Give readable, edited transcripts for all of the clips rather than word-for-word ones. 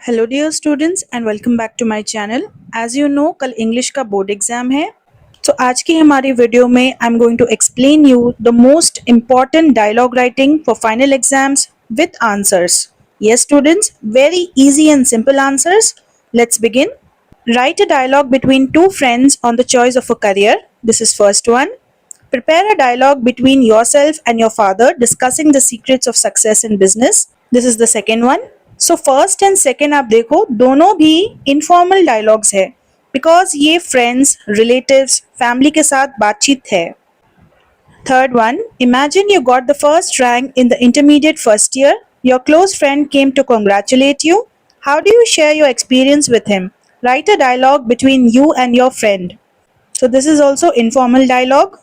Hello dear students and welcome back to my channel. As you know कल English का board exam है। तो आज की हमारी वीडियो में I am going to explain you the most important dialogue writing for final exams with answers. Yes students, very easy and simple answers. Let's begin. Write a dialogue between two friends on the choice of a career. This is first one. Prepare a dialogue between yourself and your father discussing the secrets of success in business. This is the second one. So first and second आप देखो दोनों भी informal dialogues है because ये friends, relatives, family के साथ बातचीत है. Third one, imagine you got the first rank in the intermediate first year. Your close friend came to congratulate you. How do you share your experience with him? Write a dialogue between you and your friend. So this is also informal dialogue.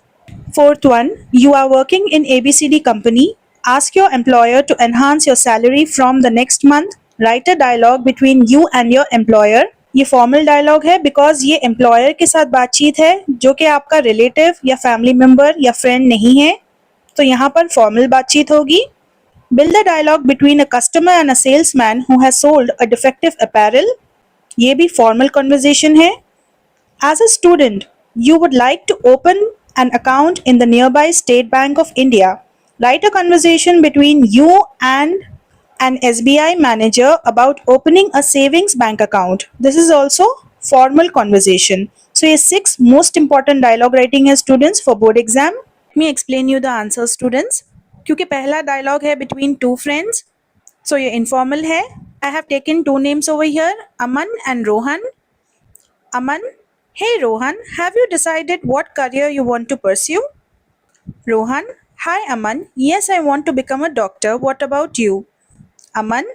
Fourth one, you are working in ABCD company. Ask your employer to enhance your salary from the next month. Write a dialogue between you and your employer. ये formal dialogue है because ये employer के साथ बातचीत है जो कि आपका रिलेटिव या फैमिली मेंबर या फ्रेंड नहीं है, तो यहाँ पर फॉर्मल बातचीत होगी. Build a dialogue between a customer and a salesman who has sold a defective apparel. ये भी फॉर्मल कन्वर्सेशन है. As a student, you would like to open an account in the nearby State Bank of India. Write a conversation between you and an SBI manager about opening a savings bank account. This is also formal conversation. So, ये 6 most important dialogue writing है students for board exam. Let me explain you the answers students. क्योंकि पहला dialogue है between two friends. So, ये informal है. I have taken two names over here, Aman and Rohan. Aman, hey Rohan, have you decided what career you want to pursue? Rohan, hi Aman, yes, I want to become a doctor. What about you? Aman,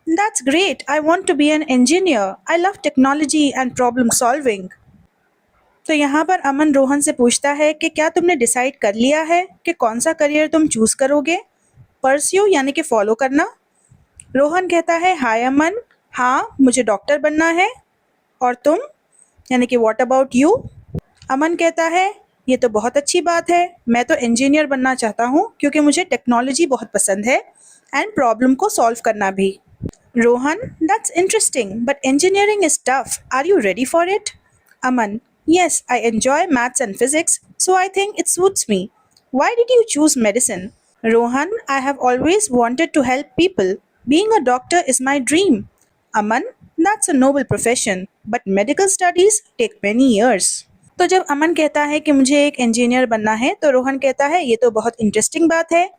that's great. I want to be an engineer. I love technology and problem solving. तो यहाँ पर अमन रोहन से पूछता है कि क्या तुमने decide कर लिया है कि कौन सा करियर तुम चूज करोगे? परस्यू यानी कि फॉलो करना. रोहन कहता है हाय अमन, हाँ मुझे डॉक्टर बनना है. और तुम? यानी कि व्हाट अबाउट यू? अमन कहता है ये तो बहुत अच्छी बात है, मैं तो इंजीनियर बनना चाहता हूँ क्योंकि मुझे टेक्नोलॉजी बहुत पसंद है एंड प्रॉब्लम को सॉल्व करना भी. Rohan, that's interesting but engineering is tough. Are you ready for it? Aman, yes, I enjoy maths and physics, so I think it suits me. Why did you choose medicine? Rohan, I have always wanted to help people. Being a doctor is my dream. Aman, that's a noble profession, but medical studies take many years. तो जब अमन कहता है कि मुझे एक engineer बनना है तो रोहन कहता है ये तो बहुत इंटरेस्टिंग बात है,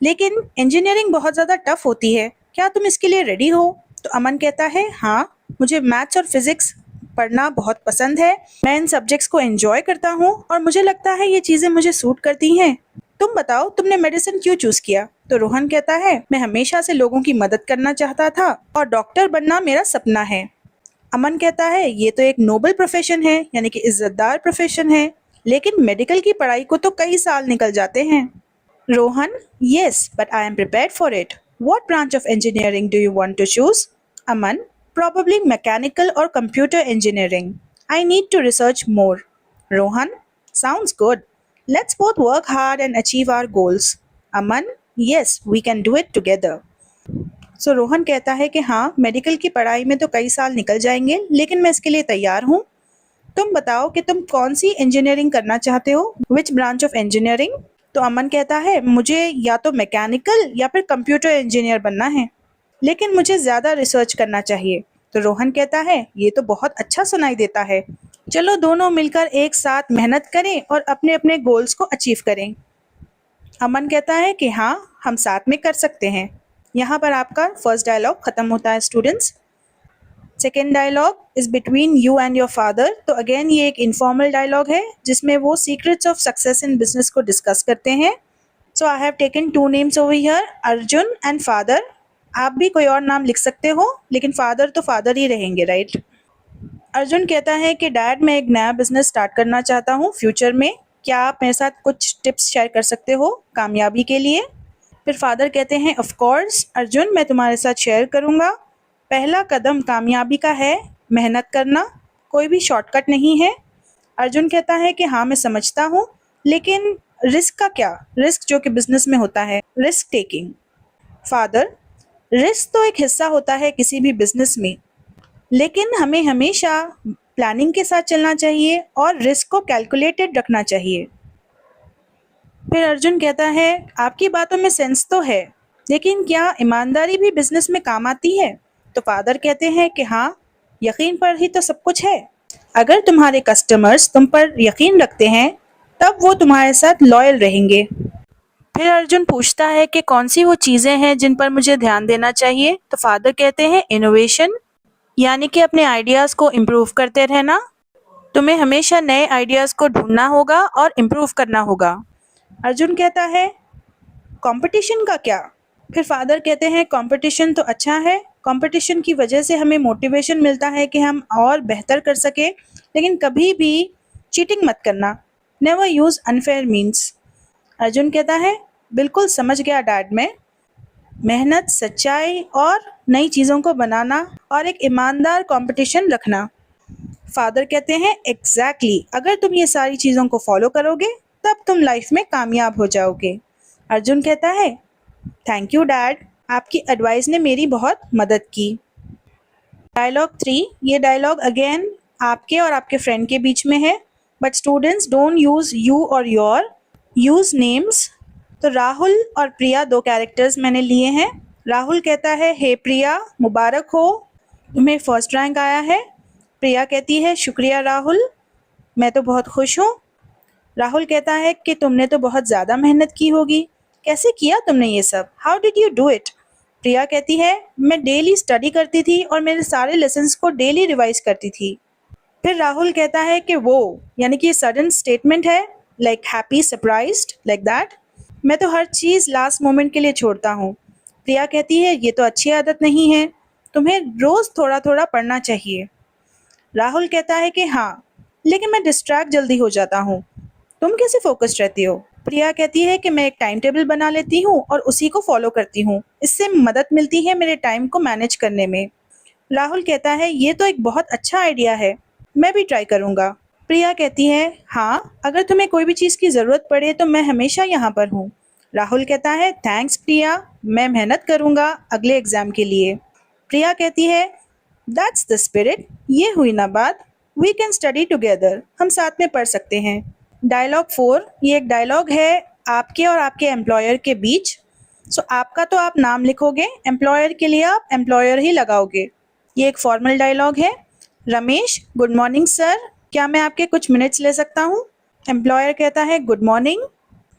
लेकिन इंजीनियरिंग बहुत ज़्यादा टफ होती है, क्या तुम इसके लिए रेडी हो? तो अमन कहता है हाँ, मुझे मैथ्स और फिजिक्स पढ़ना बहुत पसंद है, मैं इन सब्जेक्ट्स को एंजॉय करता हूँ और मुझे लगता है ये चीज़ें मुझे सूट करती हैं. तुम बताओ तुमने मेडिसिन क्यों चूज किया? तो रोहन कहता है मैं हमेशा से लोगों की मदद करना चाहता था और डॉक्टर बनना मेरा सपना है. अमन कहता है ये तो एक नोबल प्रोफेशन है, यानी कि इज्जतदार प्रोफेशन है, लेकिन मेडिकल की पढ़ाई को तो कई साल निकल जाते हैं. Rohan, yes, but I am prepared for it. What branch of engineering do you want to choose? Aman, probably mechanical or computer engineering. I need to research more. Rohan, sounds good. Let's both work hard and achieve our goals. Aman, yes, we can do it together. So Rohan कहता है कि हाँ, medical की पढ़ाई में तो कई साल निकल जाएंगे, लेकिन मैं इसके लिए तैयार हूँ. तुम बताओ कि तुम कौन सी इंजीनियरिंग करना चाहते हो? Which branch of engineering? तो अमन कहता है मुझे या तो मैकेनिकल या फिर कंप्यूटर इंजीनियर बनना है, लेकिन मुझे ज़्यादा रिसर्च करना चाहिए. तो रोहन कहता है ये तो बहुत अच्छा सुनाई देता है, चलो दोनों मिलकर एक साथ मेहनत करें और अपने अपने गोल्स को अचीव करें. अमन कहता है कि हाँ, हम साथ में कर सकते हैं. यहाँ पर आपका फर्स्ट डायलॉग ख़त्म होता है students. Second dialogue is between you and your father. तो अगेन ये एक इनफॉर्मल डायलॉग है जिसमें वो secrets of success in business को डिस्कस करते हैं. So I have taken two names over here, Arjun and father. आप भी कोई और नाम लिख सकते हो, लेकिन फादर तो फादर ही रहेंगे, राइट? अर्जुन कहता है कि डैड मैं एक नया बिजनेस स्टार्ट करना चाहता हूँ फ्यूचर में, क्या आप मेरे साथ कुछ टिप्स शेयर कर सकते हो कामयाबी के लिए? फिर फादर कहते हैं ऑफ कोर्स अर्जुन, मैं तुम्हारे साथ शेयर करूँगा. पहला कदम कामयाबी का है मेहनत करना, कोई भी शॉर्टकट नहीं है. अर्जुन कहता है कि हाँ मैं समझता हूँ, लेकिन रिस्क का क्या? रिस्क जो कि बिजनेस में होता है, रिस्क टेकिंग. फादर, रिस्क तो एक हिस्सा होता है किसी भी बिजनेस में, लेकिन हमें हमेशा प्लानिंग के साथ चलना चाहिए और रिस्क को कैलकुलेटेड रखना चाहिए। फिर अर्जुन कहता है, आपकी बातों में सेंस तो है, लेकिन क्या ईमानदारी भी बिजनेस में काम आती है? तो फादर कहते हैं कि हाँ, यकीन पर ही तो सब कुछ है। अगर तुम्हारे कस्टमर्स तुम पर यकीन रखते हैं, तब वो तुम्हारे साथ लॉयल रहेंगे। फिर अर्जुन पूछता है कि कौन सी वो चीज़ें हैं जिन पर मुझे ध्यान देना चाहिए? तो फादर कहते हैं इनोवेशन, यानी कि अपने आइडियाज़ को इम्प्रूव करते रहना। तुम्हें हमेशा नए आइडियाज़ को ढूंढना होगा और इम्प्रूव करना होगा। अर्जुन कहता है, कंपटीशन का क्या? फिर फादर कहते हैं, कंपटीशन तो अच्छा है, कंपटीशन की वजह से हमें मोटिवेशन मिलता है कि हम और बेहतर कर सके, लेकिन कभी भी चीटिंग मत करना। Never use unfair means. Arjun कहता है, बिल्कुल समझ गया डैड। मैं मेहनत, सच्चाई और नई चीज़ों को बनाना और एक ईमानदार कंपटीशन रखना। फादर कहते हैं, एग्जैक्टली, अगर तुम ये सारी चीज़ों को फॉलो करोगे तब तुम लाइफ में कामयाब हो जाओगे। अर्जुन कहता है, थैंक यू डैड, आपकी एडवाइस ने मेरी बहुत मदद की। डायलॉग 3, ये डायलॉग अगेन आपके और आपके फ्रेंड के बीच में है, but students don't use you और योर, यूज़ नेम्स। तो राहुल और प्रिया दो कैरेक्टर्स मैंने लिए हैं। राहुल कहता है, हे प्रिया, मुबारक हो, तुम्हें फर्स्ट रैंक आया है। प्रिया कहती है, शुक्रिया राहुल, मैं तो बहुत खुश हूँ। राहुल कहता है कि तुमने तो बहुत ज़्यादा मेहनत की होगी, कैसे किया तुमने ये सब? How did you do it? Priya कहती है, मैं डेली स्टडी करती थी और मेरे सारे लेसन्स को डेली रिवाइज करती थी। फिर राहुल कहता है कि वो, यानी कि सडन स्टेटमेंट है, like happy surprised like that, मैं तो हर चीज़ लास्ट मोमेंट के लिए छोड़ता हूँ। प्रिया कहती है, ये तो अच्छी आदत नहीं है, तुम्हें रोज़ थोड़ा थोड़ा पढ़ना चाहिए। राहुल कहता है कि हाँ, लेकिन मैं डिस्ट्रैक्ट जल्दी हो जाता हूँ। तुम कैसे फोकस्ड रहती हो? प्रिया कहती है कि मैं एक टाइम टेबल बना लेती हूँ और उसी को फॉलो करती हूँ, इससे मदद मिलती है मेरे टाइम को मैनेज करने में। राहुल कहता है, ये तो एक बहुत अच्छा आइडिया है, मैं भी ट्राई करूँगा। प्रिया कहती है, हाँ, अगर तुम्हें कोई भी चीज़ की ज़रूरत पड़े तो मैं हमेशा यहाँ पर हूँ। राहुल कहता है, थैंक्स प्रिया, मैं मेहनत करूँगा अगले एग्ज़ाम के लिए। प्रिया कहती है, दैट्स द स्पिरिट, ये हुई ना बात, वी कैन स्टडी टुगेदर, हम साथ में पढ़ सकते हैं। डायलॉग 4, ये एक डायलॉग है आपके और आपके एम्प्लॉयर के बीच। सो आपका तो आप नाम लिखोगे, एम्प्लॉयर के लिए आप एम्प्लॉयर ही लगाओगे। ये एक फॉर्मल डायलॉग है। रमेश, गुड मॉर्निंग सर, क्या मैं आपके कुछ मिनट्स ले सकता हूँ? एम्प्लॉयर कहता है, गुड मॉर्निंग,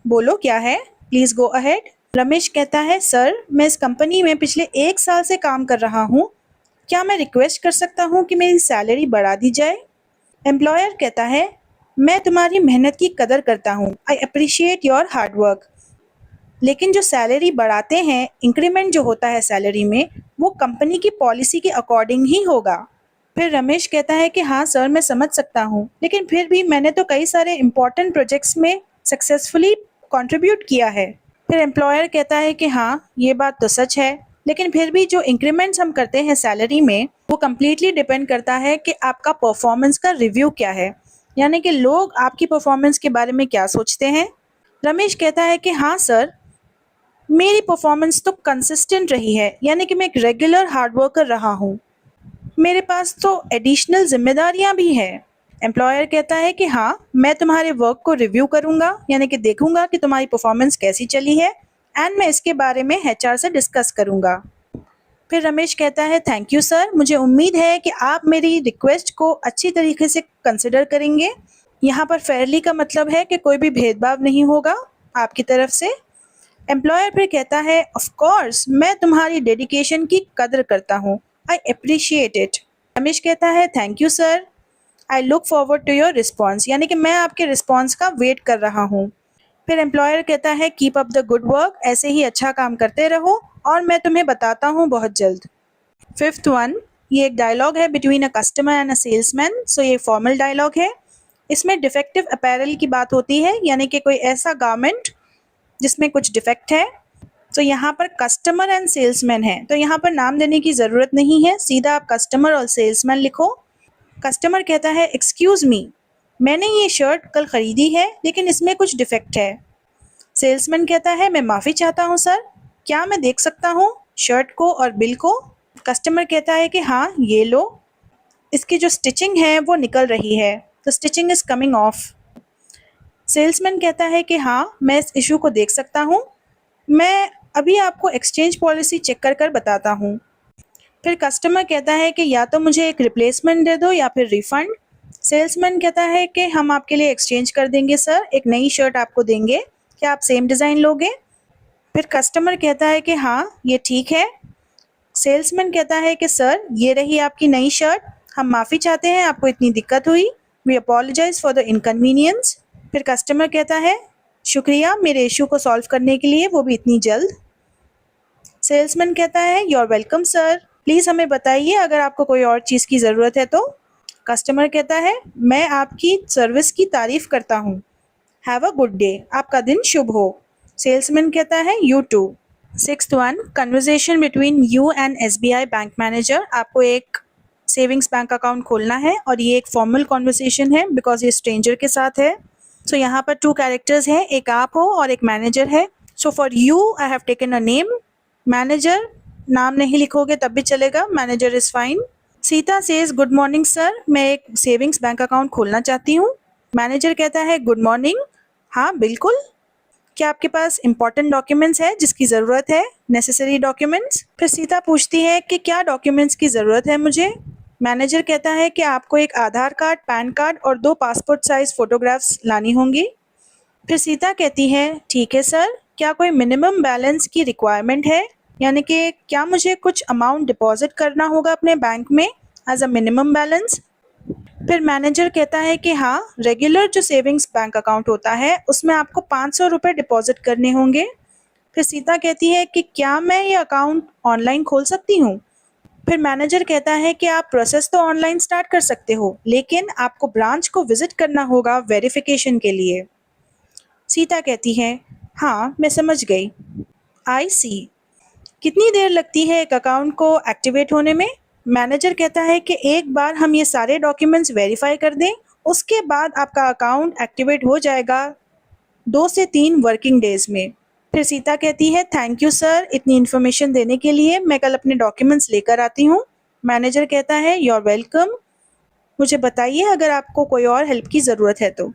बोलो क्या है, प्लीज़ गो अहेड। रमेश कहता है, सर मैं इस कंपनी में पिछले 1 साल से काम कर रहा हूँ, क्या मैं रिक्वेस्ट कर सकता हूँ कि मेरी सैलरी बढ़ा दी जाए? एम्प्लॉयर कहता है, मैं तुम्हारी मेहनत की कदर करता हूँ, I appreciate your hard work, लेकिन जो सैलरी बढ़ाते हैं, इंक्रीमेंट जो होता है सैलरी में, वो कंपनी की पॉलिसी के अकॉर्डिंग ही होगा। फिर रमेश कहता है कि हाँ सर, मैं समझ सकता हूँ, लेकिन फिर भी मैंने तो कई सारे इम्पोर्टेंट प्रोजेक्ट्स में सक्सेसफुली कंट्रीब्यूट किया है। फिर एम्प्लॉयर कहता है कि हाँ, ये बात तो सच है, लेकिन फिर भी जो इंक्रीमेंट्स हम करते हैं सैलरी में, वो कम्प्लीटली डिपेंड करता है कि आपका परफॉर्मेंस का रिव्यू क्या है, यानी कि लोग आपकी परफॉर्मेंस के बारे में क्या सोचते हैं। रमेश कहता है कि हाँ सर, मेरी परफॉर्मेंस तो कंसिस्टेंट रही है, यानी कि मैं एक रेगुलर हार्ड वर्कर रहा हूँ, मेरे पास तो एडिशनल जिम्मेदारियां भी हैं। एम्प्लॉयर कहता है कि हाँ, मैं तुम्हारे वर्क को रिव्यू करूंगा, यानी कि देखूंगा कि तुम्हारी परफॉर्मेंस कैसी चली है, एंड मैं इसके बारे में एचआर से डिस्कस करूंगा। फिर रमेश कहता है, थैंक यू सर, मुझे उम्मीद है कि आप मेरी रिक्वेस्ट को अच्छी तरीके से कंसिडर करेंगे। यहाँ पर फेयरली का मतलब है कि कोई भी भेदभाव नहीं होगा आपकी तरफ से। एम्प्लॉयर फिर कहता है, ऑफ कोर्स, मैं तुम्हारी डेडिकेशन की कदर करता हूँ, आई अप्रिशिएट इट। रमेश कहता है, thank you sir, I look forward to your response, यानी कि मैं आपके रिस्पॉन्स का वेट कर रहा हूँ। फिर एम्प्लॉयर कहता है, keep up the good work, ऐसे ही अच्छा काम करते रहो और मैं तुम्हें बताता हूँ बहुत जल्द। 5th वन, ये एक डायलॉग है between a customer and a salesman. So ये फॉर्मल डायलॉग है। इसमें डिफेक्टिव अपैरल की बात होती है, यानी कि कोई ऐसा गारमेंट जिसमें कुछ डिफेक्ट है। तो यहाँ पर कस्टमर एंड सेल्समैन है, तो यहाँ पर नाम देने की ज़रूरत नहीं है, सीधा आप कस्टमर और सेल्समैन लिखो। कस्टमर कहता है, एक्सक्यूज़ मी, मैंने ये शर्ट कल ख़रीदी है, लेकिन इसमें कुछ डिफेक्ट है। सेल्समैन कहता है, मैं माफ़ी चाहता हूँ सर, क्या मैं देख सकता हूँ? शर्ट को और बिल को। कस्टमर कहता है कि हाँ ये लो, इसकी जो स्टिचिंग है वो निकल रही है, तो stitching is coming of. Salesman कहता है कि हाँ मैं इस इशू को देख सकता हूँ, मैं अभी आपको एक्सचेंज पॉलिसी चेक कर कर बताता हूँ। फिर कस्टमर कहता है कि या तो मुझे एक रिप्लेसमेंट दे दो या फिर रिफ़ंड। सेल्समैन कहता है कि हम आपके लिए एक्सचेंज कर देंगे सर, एक नई शर्ट आपको देंगे, क्या आप सेम डिज़ाइन लोगे? फिर कस्टमर कहता है कि हाँ ये ठीक है। सेल्समैन कहता है कि सर ये रही आपकी नई शर्ट, हम माफ़ी चाहते हैं आपको इतनी दिक्कत हुई, we apologize for the inconvenience. फिर कस्टमर कहता है शुक्रिया मेरे इशू को सॉल्व करने के लिए, वो भी इतनी जल्द। सेल्समैन कहता है you are welcome sir, please हमें बताइए अगर आपको कोई और चीज़ की ज़रूरत है तो। कस्टमर कहता है मैं आपकी सर्विस की तारीफ़ करता हूँ, हैव अ गुड डे, आपका दिन शुभ हो। सेल्समैन कहता है you too. Sixth one, conversation between you and SBI bank manager. आपको एक सेविंग्स बैंक अकाउंट खोलना है और ये एक फॉर्मल कॉन्वर्सेशन है बिकॉज ये स्ट्रेंजर के साथ है। सो यहाँ पर 2 कैरेक्टर्स हैं, एक आप हो और एक मैनेजर है। So for you I have taken a name, manager नाम नहीं लिखोगे तब भी चलेगा, manager is fine. Sita says good morning sir, मैं एक सेविंग्स बैंक अकाउंट खोलना चाहती हूँ। मैनेजर कहता है गुड मॉर्निंग, हाँ बिल्कुल, क्या आपके पास इंपॉर्टेंट डॉक्यूमेंट्स है जिसकी ज़रूरत है, नेसेसरी डॉक्यूमेंट्स? फिर सीता पूछती है कि क्या डॉक्यूमेंट्स की ज़रूरत है मुझे। मैनेजर कहता है कि आपको एक आधार कार्ड, पैन कार्ड और 2 पासपोर्ट साइज़ फ़ोटोग्राफ्स लानी होंगी। फिर सीता कहती है ठीक है सर, क्या कोई मिनिमम बैलेंस की रिक्वायरमेंट है, यानी कि क्या मुझे कुछ अमाउंट डिपॉजिट करना होगा अपने बैंक में एज अ मिनिमम बैलेंस? फिर मैनेजर कहता है कि हाँ, रेगुलर जो सेविंग्स बैंक अकाउंट होता है उसमें आपको 500 रुपये डिपॉजिट करने होंगे। फिर सीता कहती है कि क्या मैं ये अकाउंट ऑनलाइन खोल सकती हूँ? फिर मैनेजर कहता है कि आप प्रोसेस तो ऑनलाइन स्टार्ट कर सकते हो, लेकिन आपको ब्रांच को विजिट करना होगा वेरिफिकेशन के लिए। सीता कहती है हाँ मैं समझ गई, आई सी। कितनी देर लगती है एक अकाउंट को एक्टिवेट होने में? मैनेजर कहता है कि एक बार हम ये सारे डॉक्यूमेंट्स वेरीफाई कर दें, उसके बाद आपका अकाउंट एक्टिवेट हो जाएगा 2 से 3 वर्किंग डेज में। फिर सीता कहती है थैंक यू सर इतनी इन्फॉर्मेशन देने के लिए, मैं कल अपने डॉक्यूमेंट्स लेकर आती हूँ। मैनेजर कहता है यू आर वेलकम, मुझे बताइए अगर आपको कोई और हेल्प की ज़रूरत है तो।